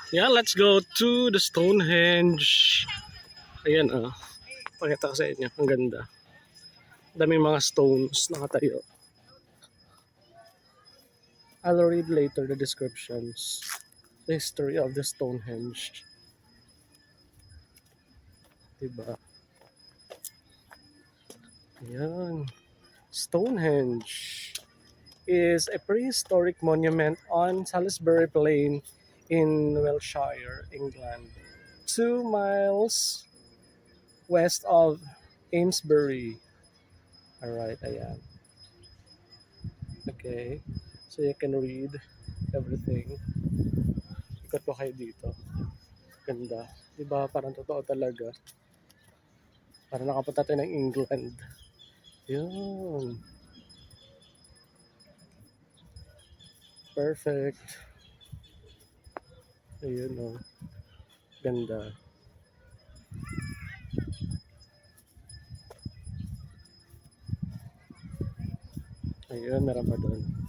Yeah, let's go to the Stonehenge. Ayan pakita ko sa inyo. Ang ganda. Daming mga stones nakatayo. I'll read later the descriptions. The history of the Stonehenge. Diba? Ayan. Stonehenge is a prehistoric monument on Salisbury Plain in Wiltshire, England. 2 miles west of Amesbury. Alright, ayan. Okay. So you can read everything. Ikot ko kayo dito. Ganda. Diba? Parang totoo talaga. Parang nakapunta tayo ng England. Yun. Perfect. Ayun Ganda. Ayun, meron pa doon.